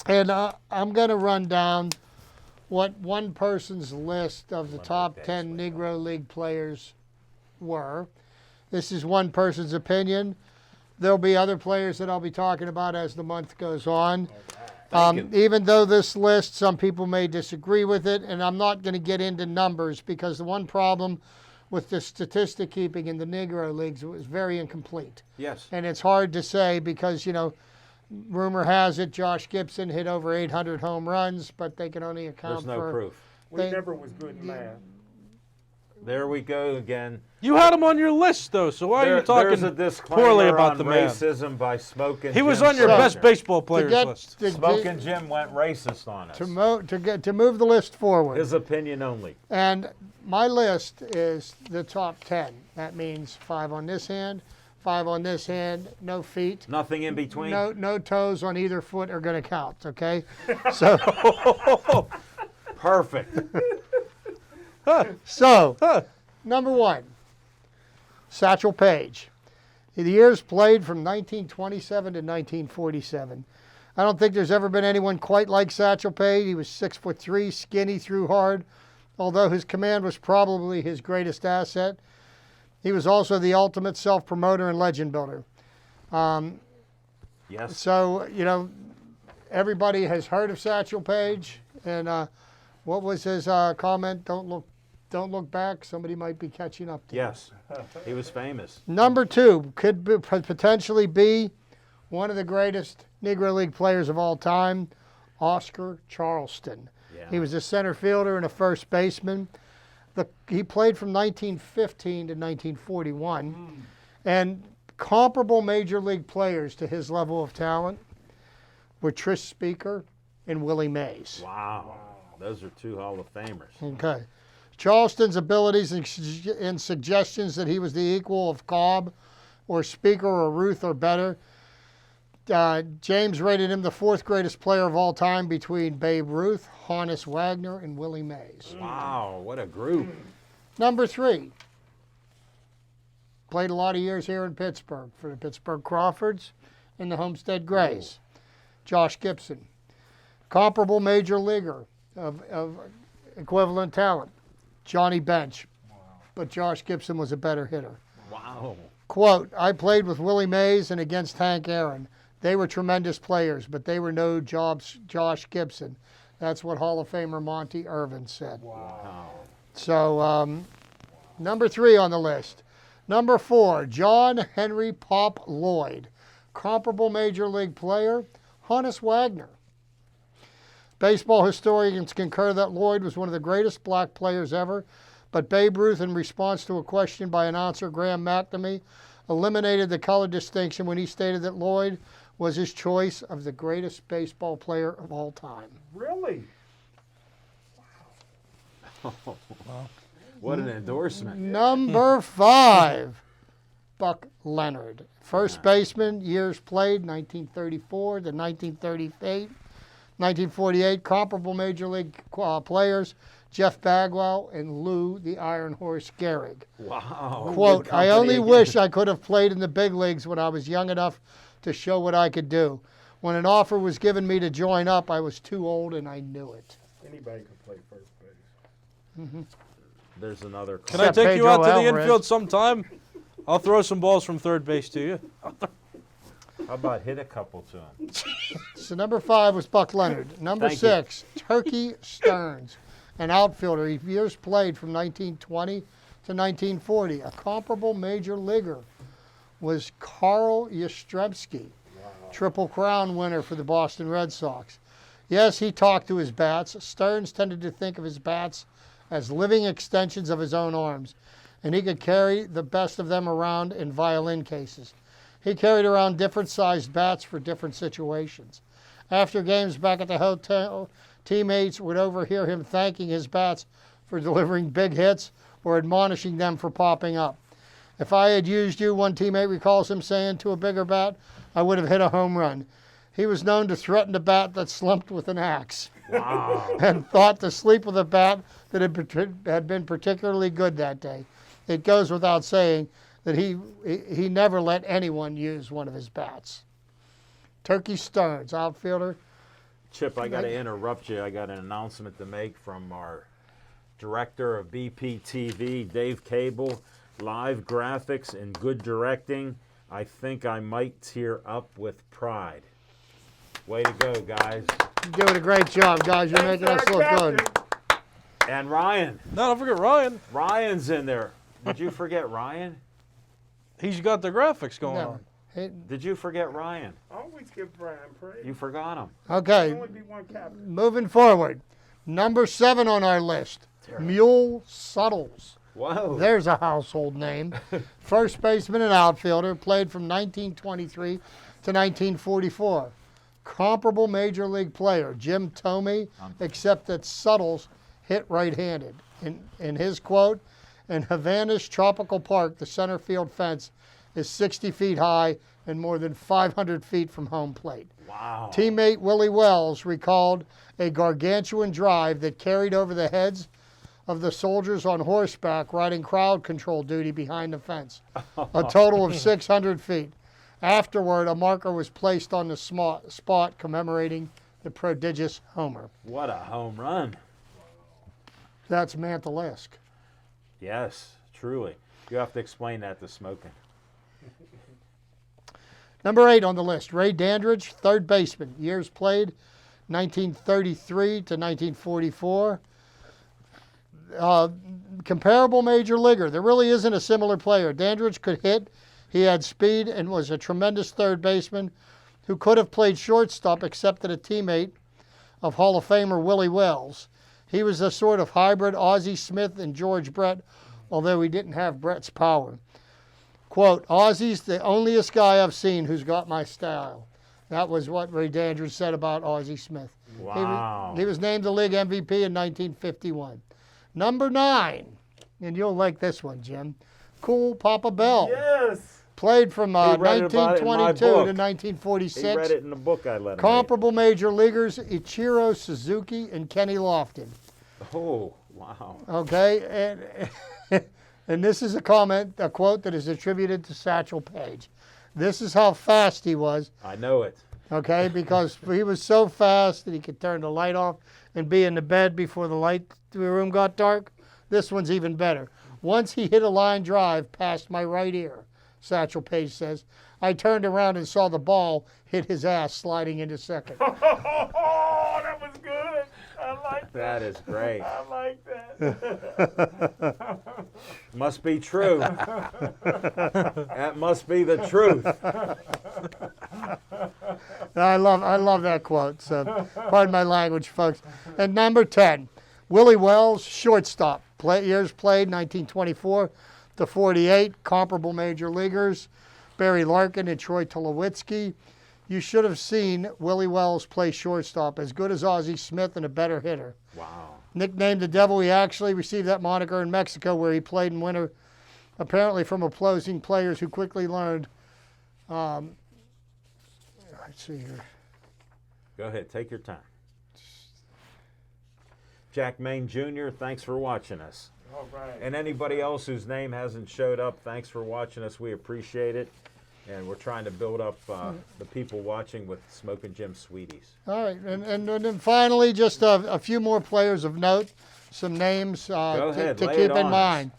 and I'm going to run down what one person's list of the top 10 Negro League players were. This is one person's opinion. There'll be other players that I'll be talking about as the month goes on. Thank you. Even though this list, some people may disagree with it, and I'm not going to get into numbers because the one problem with the statistic keeping in the Negro Leagues was very incomplete. Yes. And it's hard to say because, rumor has it Josh Gibson hit over 800 home runs, but they can only account There's no for... proof. We They- never was good in math. There we go again. You had him on your list, though, so why are you talking There's a disclaimer poorly about on the man? racism by Smoking He was Jim on your So- best Sumner. baseball To players get list. to, Smoking Jim went racist on us. to move the list forward. His opinion only. And my list is the top 10. That means 5 on this hand, 5 on this hand, no feet. Nothing in between. No toes on either foot are going to count, okay? So, Perfect. number 1, Satchel Paige. The years played from 1927 to 1947. I don't think there's ever been anyone quite like Satchel Paige. He was 6'3", skinny, threw hard. Although his command was probably his greatest asset, he was also the ultimate self-promoter and legend builder. Yes. So, everybody has heard of Satchel Paige. And what was his comment? Don't look back. Somebody might be catching up to you. Yes. He was famous. Number 2 could potentially be one of the greatest Negro League players of all time, Oscar Charleston. Yeah. He was a center fielder and a first baseman. He played from 1915 to 1941. And comparable major league players to his level of talent were Trish Speaker and Willie Mays. Wow. Those are 2 Hall of Famers. Okay. Charleston's abilities and suggestions that he was the equal of Cobb or Speaker or Ruth or better. James rated him the 4th greatest player of all time between Babe Ruth, Honus Wagner, and Willie Mays. Wow. What a group. Number 3. Played a lot of years here in Pittsburgh for the Pittsburgh Crawfords and the Homestead Grays. Josh Gibson. Comparable major leaguer of equivalent talent. Johnny Bench. But Josh Gibson was a better hitter. Wow. Quote, I played with Willie Mays and against Hank Aaron. They were tremendous players, but they were no Josh Gibson. That's what Hall of Famer Monty Irvin said. Wow. So, number 3 on the list. Number 4, John Henry Pop Lloyd. Comparable major league player, Honus Wagner. Baseball historians concur that Lloyd was one of the greatest black players ever, but Babe Ruth, in response to a question by announcer Graham McNamee, eliminated the color distinction when he stated that Lloyd was his choice of the greatest baseball player of all time. Really? What an endorsement. Number 5, Buck Leonard. First baseman, years played, 1934 to 1938. 1948, comparable major league players, Jeff Bagwell and Lou the Iron Horse Gehrig. Wow. Quote, Good I company only again. wish I could have played in the big leagues when I was young enough to show what I could do. When an offer was given me to join up, I was too old and I knew it. Anybody can play first base. There's another Can I Except take you Pedro out to the Alvarez. infield sometime? I'll throw some balls from third base to you. How about hit a couple to him? So number 5 was Buck Leonard. Number Thank you. 6, Turkey Stearns, an outfielder. He years played from 1920 to to 1940. A comparable major leaguer was Carl Yastrzemski, Triple Crown winner for the Boston Red Sox. Yes, he talked to his bats. Stearns tended to think of his bats as living extensions of his own arms, and he could carry the best of them around in violin cases. He carried around different sized bats for different situations. After games back at the hotel, teammates would overhear him thanking his bats for delivering big hits or admonishing them for popping up. If I had used you, one teammate recalls him saying to a bigger bat, I would have hit a home run. He was known to threaten a bat that slumped with an axe. Wow. And thought to sleep with a bat that had been particularly good that day. It goes without saying that he never let anyone use one of his bats. Turkey Stearns, outfielder. Chip, I got to interrupt you. I got an announcement to make from our director of BPTV, Dave Cable. Live graphics and good directing. I think I might tear up with pride. Way to go, guys. You're doing a great job, guys. You're making us look good. And Ryan. No, don't forget Ryan. Ryan's in there. Did you forget Ryan? He's got the graphics going No. on. Did you forget Ryan? Always give Brian praise. You forgot him. Okay, Only be one captain. moving forward. Number 7 on our list, Mule Suttles. Whoa. There's a household name. First baseman and outfielder, played from 1923 to 1944. Comparable major league player, Jim Thome, except that Suttles hit right-handed. In his quote, in Havana's tropical park, the center field fence is 60 feet high and more than 500 feet from home plate. Wow. Teammate Willie Wells recalled a gargantuan drive that carried over the heads of the soldiers on horseback riding crowd control duty behind the fence, a total of 600 feet. Afterward, a marker was placed on the spot commemorating the prodigious Homer. What a home run. That's Mantle-esque. Yes, truly. You have to explain that to Smoking. Number 8 on the list, Ray Dandridge, third baseman. Years played, 1933 to 1944. Comparable major leaguer. There really isn't a similar player. Dandridge could hit. He had speed and was a tremendous third baseman who could have played shortstop except that a teammate of Hall of Famer Willie Wells. He was a sort of hybrid Ozzie Smith and George Brett, although he didn't have Brett's power. Quote, Ozzie's the onlyest guy I've seen who's got my style. That was what Ray Dandridge said about Ozzie Smith. Wow. He was named the league MVP in 1951. Number 9, and you'll like this one, Jim. Cool Papa Bell. Yes. Played from read about it in my 1922 to book. 1946. He read it in the book I let him Comparable major leaguers, Ichiro Suzuki and Kenny Lofton. read. Oh, wow. Okay, and this is a quote that is attributed to Satchel Paige. This is how fast he was, I know it. okay, because he was so fast that he could turn the light off and be in the bed before the room got dark. This one's even better. Once he hit a line drive past my right ear, Satchel Paige says, I turned around and saw the ball hit his ass sliding into second. Oh, that was good. I like that. That is great. I like that. Must be true. That must be the truth. I love that quote. So, pardon my language, folks. And number 10, Willie Wells, shortstop. Years played 1924 to 48. Comparable major leaguers, Barry Larkin and Troy Tulowitzki. You should have seen Willie Wells play shortstop, as good as Ozzie Smith and a better hitter. Wow. Nicknamed the Devil, he actually received that moniker in Mexico, where he played in winter, apparently from opposing players who quickly learned. Let's see here. Go ahead. Take your time. Jack Maine Jr., thanks for watching us. All right. And anybody else whose name hasn't showed up, thanks for watching us. We appreciate it. And we're trying to build up the people watching with Smoking Jim Sweeties. All right, and then finally, just a few more players of note, some names Go ahead, to lay keep it in on mind.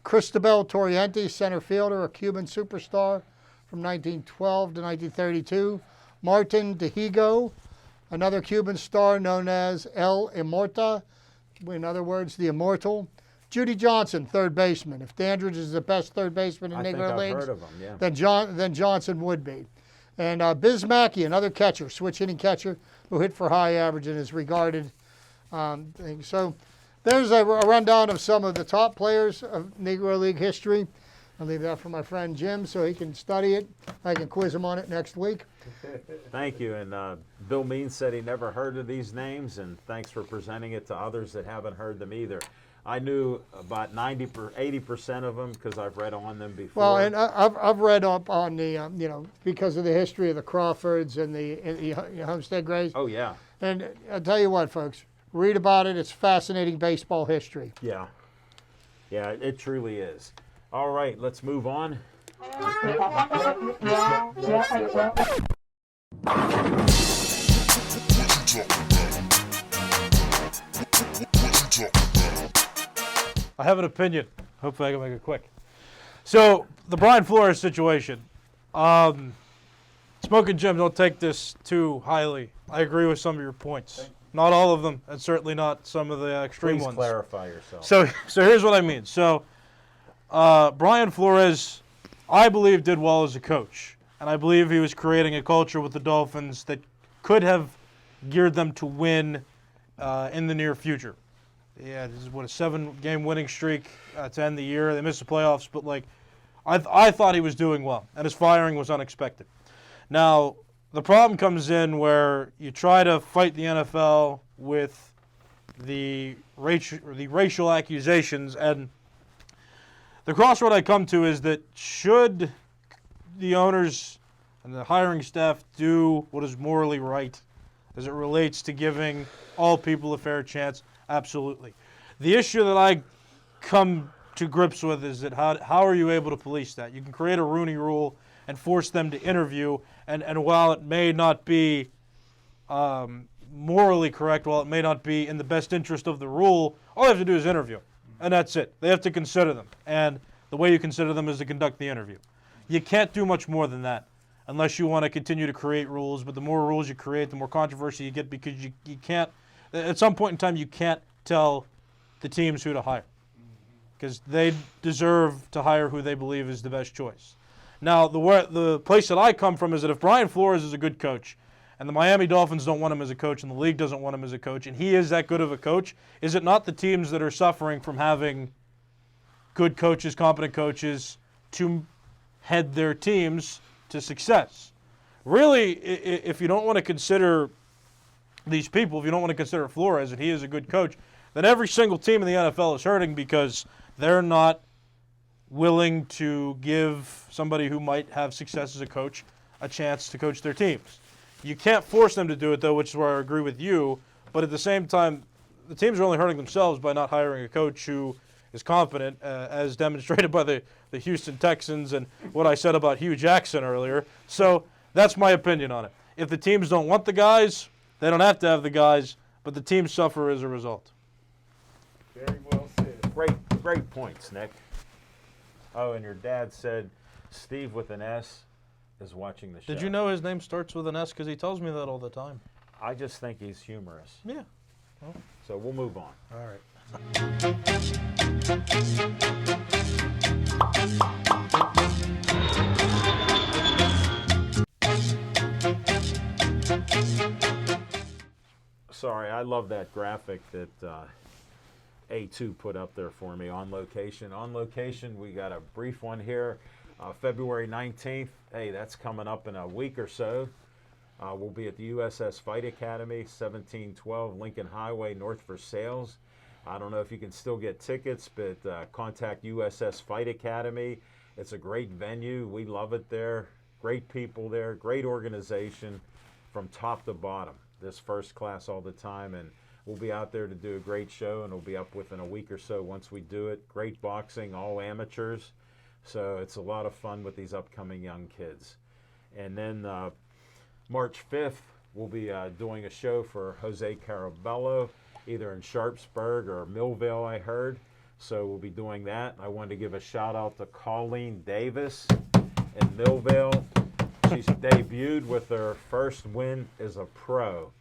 Cristobal Torriente, center fielder, a Cuban superstar from 1912 to 1932. Martin Dihigo, another Cuban star known as El Immorta, in other words, the Immortal. Judy Johnson, third baseman. If Dandridge is the best third baseman in I think Negro I've Leagues, heard of him, yeah. then Johnson would be. And Biz Mackey, another catcher, switch hitting catcher, who hit for high average and is regarded. Thing. So there's a rundown of some of the top players of Negro League history. I'll leave that for my friend Jim so he can study it. I can quiz him on it next week. Thank you. And Bill Means said he never heard of these names, and thanks for presenting it to others that haven't heard them either. I knew about 80% of them because I've read on them before. Well, and I've read up on the, because of the history of the Crawfords and the Homestead Grays. Oh, yeah. And I'll tell you what, folks, read about it. It's fascinating baseball history. Yeah. Yeah, it truly is. All right, let's move on. I have an opinion. Hopefully I can make it quick. So, the Brian Flores situation. Smoking Jim, don't take this too highly. I agree with some of your points. Not all of them, and certainly not some of the extreme Please ones. clarify yourself. So here's what I mean. So, Brian Flores, I believe, did well as a coach. And I believe he was creating a culture with the Dolphins that could have geared them to win in the near future. Yeah, this is what, a 7-game winning streak to end the year. They missed the playoffs, but I thought he was doing well, and his firing was unexpected. Now, the problem comes in where you try to fight the NFL with the racial accusations, and the crossroad I come to is that should the owners and the hiring staff do what is morally right as it relates to giving all people a fair chance? Absolutely. The issue that I come to grips with is that how are you able to police that? You can create a Rooney Rule and force them to interview, and while it may not be morally correct, while it may not be in the best interest of the rule, all they have to do is interview, and that's it. They have to consider them, and the way you consider them is to conduct the interview. You can't do much more than that unless you want to continue to create rules, but the more rules you create, the more controversy you get because you can't, at some point in time, you can't tell the teams who to hire because they deserve to hire who they believe is the best choice. Now, the place that I come from is that if Brian Flores is a good coach and the Miami Dolphins don't want him as a coach and the league doesn't want him as a coach and he is that good of a coach, is it not the teams that are suffering from having good coaches, competent coaches to head their teams to success? Really, if you don't want to consider these people, if you don't want to consider Flores and he is a good coach, then every single team in the NFL is hurting because they're not willing to give somebody who might have success as a coach a chance to coach their teams. You can't force them to do it, though, which is where I agree with you. But at the same time, the teams are only hurting themselves by not hiring a coach who is competent, as demonstrated by the Houston Texans and what I said about Hugh Jackson earlier. So that's my opinion on it. If the teams don't want the guys, they don't have to have the guys, but the teams suffer as a result. Very well said. Great points, Nick. Oh, and your dad said Steve with an S is watching the show. Did you know his name starts with an S? Because he tells me that all the time. I just think he's humorous. Yeah. So we'll move on. All right. Sorry, I love that graphic that A2 put up there for me on location. On location, we got a brief one here. February 19th. Hey, that's coming up in a week or so. We'll be at the USS Fight Academy, 1712 Lincoln Highway, North Versailles. I don't know if you can still get tickets, but contact USS Fight Academy. It's a great venue. We love it there. Great people there. Great organization from top to bottom. This first class all the time, and we'll be out there to do a great show, and we'll be up within a week or so once we do it. Great boxing, all amateurs. So it's a lot of fun with these upcoming young kids. And then March 5th, we'll be doing a show for Jose Carabello, either in Sharpsburg or Millville, I heard. So we'll be doing that. I wanted to give a shout out to Colleen Davis in Millville. She's debuted with her first win as a pro.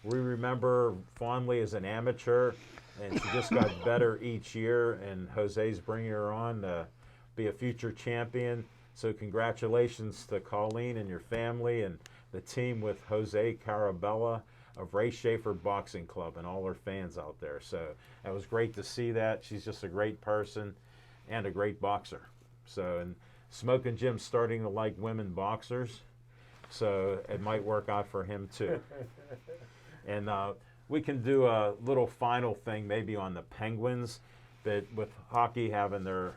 We remember fondly as an amateur and she just got better each year. And Jose's bringing her on to be a future champion. So congratulations to Colleen and your family and the team with Jose Carabella of Ray Schaefer Boxing Club and all her fans out there. So it was great to see that. She's just a great person and a great boxer. So, and Smoking Jim's starting to like women boxers, so it might work out for him too. And we can do a little final thing maybe on the Penguins, that with hockey having their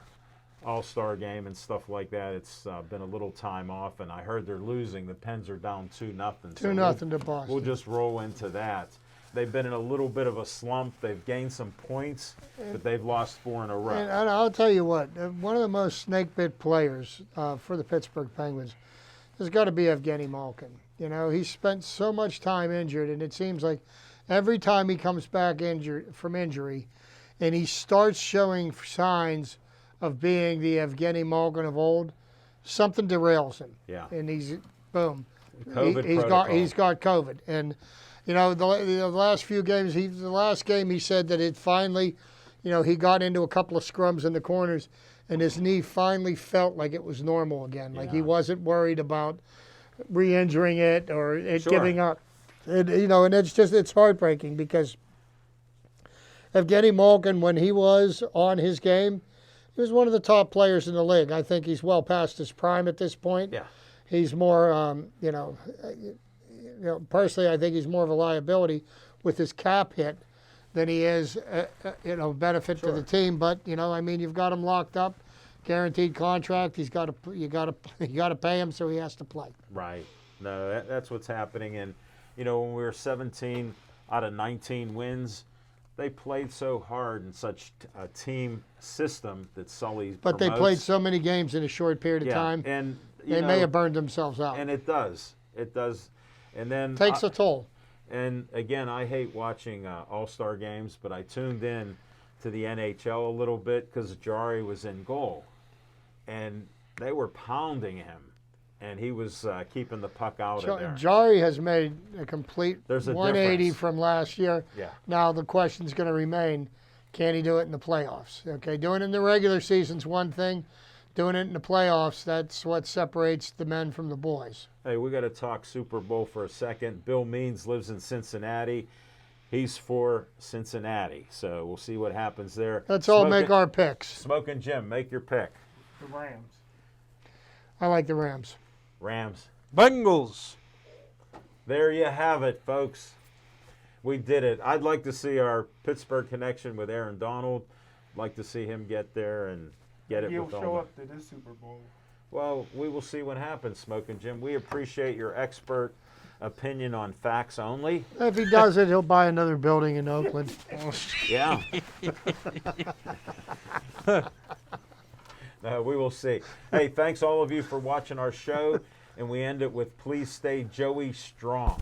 all-star game and stuff like that, it's been a little time off, and I heard they're losing. The Pens are down 2-0. 2-0 to Boston. We'll just roll into that. They've been in a little bit of a slump. They've gained some points, but they've lost 4 in a row. And I'll tell you what, one of the most snake-bit players for the Pittsburgh Penguins has got to be Evgeny Malkin. You know, he's spent so much time injured, and it seems like every time he comes back from injury and he starts showing signs of being the Evgeny Malkin of old, something derails him. Yeah. And he's, boom. COVID He's got COVID. And, you know, the last few games, the last game he said that it finally, you know, he got into a couple of scrums in the corners and his knee finally felt like it was normal again. Like he wasn't worried about re-injuring it or it giving up. And, you know, and it's heartbreaking because Evgeny Malkin, when he was on his game, he was one of the top players in the league. I think he's well past his prime at this point. Yeah. He's more, personally, I think he's more of a liability with his cap hit than he is, benefit to the team. But I mean, you've got him locked up, guaranteed contract. You got to pay him, so he has to play. Right. No, that's what's happening. And when we were 17 out of 19 wins, they played so hard in such a team system that Sully But promotes. they played so many games in a short period of time. And they may have burned themselves out. And it does. And then takes a toll. And again, I hate watching All-Star games, but I tuned in to the NHL a little bit because Jari was in goal, and they were pounding him, and he was keeping the puck out of there. Jari has made a complete 180 difference from last year. Yeah. Now the question's going to remain, can he do it in the playoffs? Okay, doing it in the regular season's one thing. Doing it in the playoffs, that's what separates the men from the boys. Hey, we got to talk Super Bowl for a second. Bill Means lives in Cincinnati. He's for Cincinnati, so we'll see what happens there. Let's all make our picks. Smoking Jim, make your pick. The Rams. I like the Rams. Rams. Bengals. There you have it, folks. We did it. I'd like to see our Pittsburgh connection with Aaron Donald. I'd like to see him get there and get it He'll with all show the... up to this Super Bowl. Well, we will see what happens, Smoking Jim. We appreciate your expert opinion on facts only. If he does it, he'll buy another building in Oakland. Yeah. We will see. Hey, thanks all of you for watching our show, and we end it with Please Stay Joey Strong.